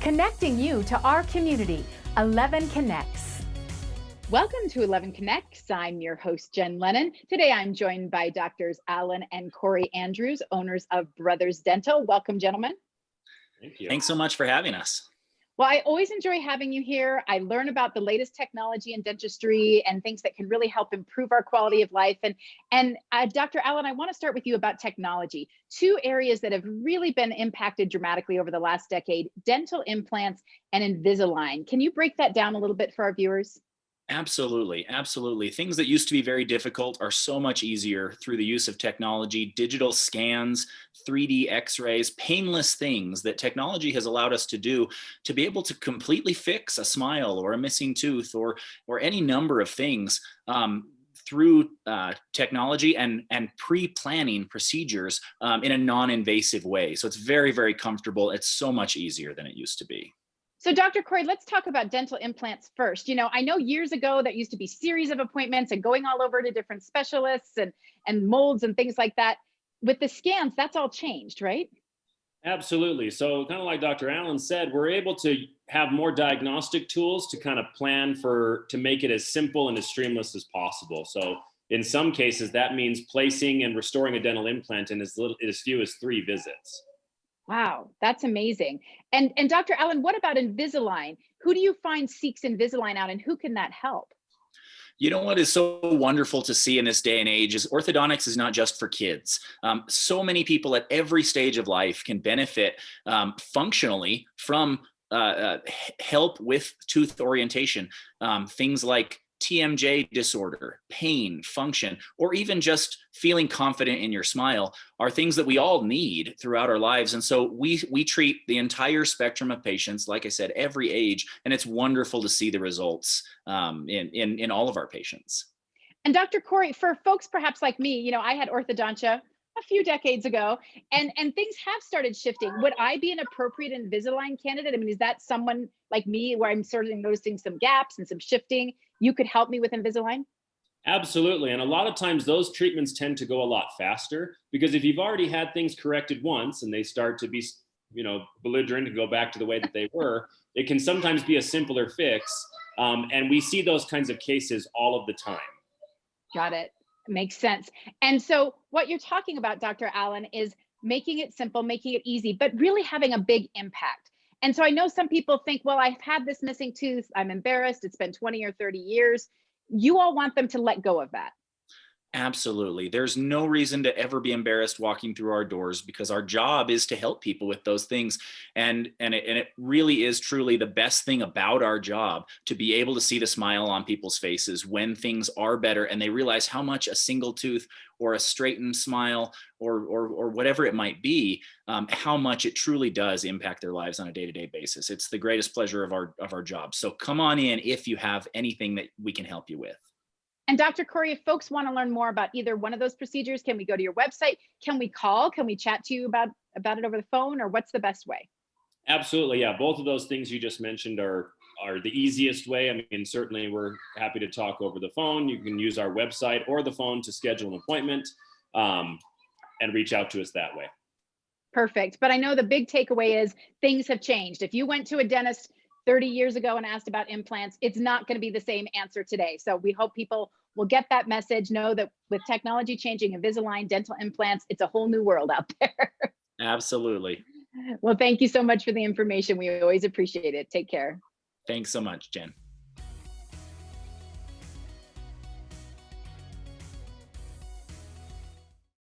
connecting you to our community, 11 Connects. Welcome to 11 Connects. I'm your host, Jen Lennon. Today I'm joined by Doctors Alan and Corey Andrews, owners of Brothers Dental. Welcome, gentlemen. Thank you. Thanks so much for having us. Well, I always enjoy having you here. I learn about the latest technology in dentistry and things that can really help improve our quality of life. And Dr. Allen, I want to start with you about technology. Two areas that have really been impacted dramatically over the last decade, dental implants and Invisalign. Can you break that down a little bit for our viewers? Absolutely. Absolutely. Things that used to be very difficult are so much easier through the use of technology, digital scans, 3D x-rays, painless things that technology has allowed us to do to be able to completely fix a smile or a missing tooth or any number of things through technology and pre-planning procedures in a non-invasive way. So it's very, very comfortable. It's so much easier than it used to be. So Dr. Corey, let's talk about dental implants first. You know, I know years ago that used to be series of appointments and going all over to different specialists and molds and things like that. With the scans, that's all changed, right? Absolutely. So kind of like Dr. Allen said, we're able to have more diagnostic tools to kind of plan to make it as simple and as streamless as possible. So in some cases, that means placing and restoring a dental implant in as few as 3 visits. Wow, that's amazing. And Dr. Allen, what about Invisalign? Who do you find seeks Invisalign out and who can that help? You know what is so wonderful to see in this day and age is orthodontics is not just for kids. So many people at every stage of life can benefit functionally from help with tooth orientation. Things like TMJ disorder, pain, function, or even just feeling confident in your smile are things that we all need throughout our lives. And so we treat the entire spectrum of patients, like I said, every age, and it's wonderful to see the results in all of our patients. And Dr. Corey, for folks perhaps like me, you know, I had orthodontia a few decades ago and things have started shifting. Would I be an appropriate Invisalign candidate? I mean, is that someone like me where I'm sort of noticing some gaps and some shifting? You could help me with Invisalign? Absolutely. And a lot of times those treatments tend to go a lot faster because if you've already had things corrected once and they start to be, belligerent and go back to the way that they were, it can sometimes be a simpler fix. And we see those kinds of cases all of the time. Got it. Makes sense. And so what you're talking about, Dr. Allen, is making it simple, making it easy, but really having a big impact. And so I know some people think, well, I've had this missing tooth. I'm embarrassed. It's been 20 or 30 years. You all want them to let go of that. Absolutely. There's no reason to ever be embarrassed walking through our doors because our job is to help people with those things. And it really is truly the best thing about our job to be able to see the smile on people's faces when things are better and they realize how much a single tooth or a straightened smile or whatever it might be, how much it truly does impact their lives on a day-to-day basis. It's the greatest pleasure of our job. So come on in if you have anything that we can help you with. And Dr. Corey, if folks want to learn more about either one of those procedures, can we go to your website? Can we call? Can we chat to you about it over the phone, or what's the best way? Absolutely. Yeah. Both of those things you just mentioned are the easiest way. I mean, certainly we're happy to talk over the phone. You can use our website or the phone to schedule an appointment and reach out to us that way. Perfect. But I know the big takeaway is things have changed. If you went to a dentist 30 years ago and asked about implants, it's not going to be the same answer today. So we hope people will get that message, know that with technology changing, Invisalign, dental implants, it's a whole new world out there. Absolutely. Well, thank you so much for the information. We always appreciate it. Take care. Thanks so much, Jen.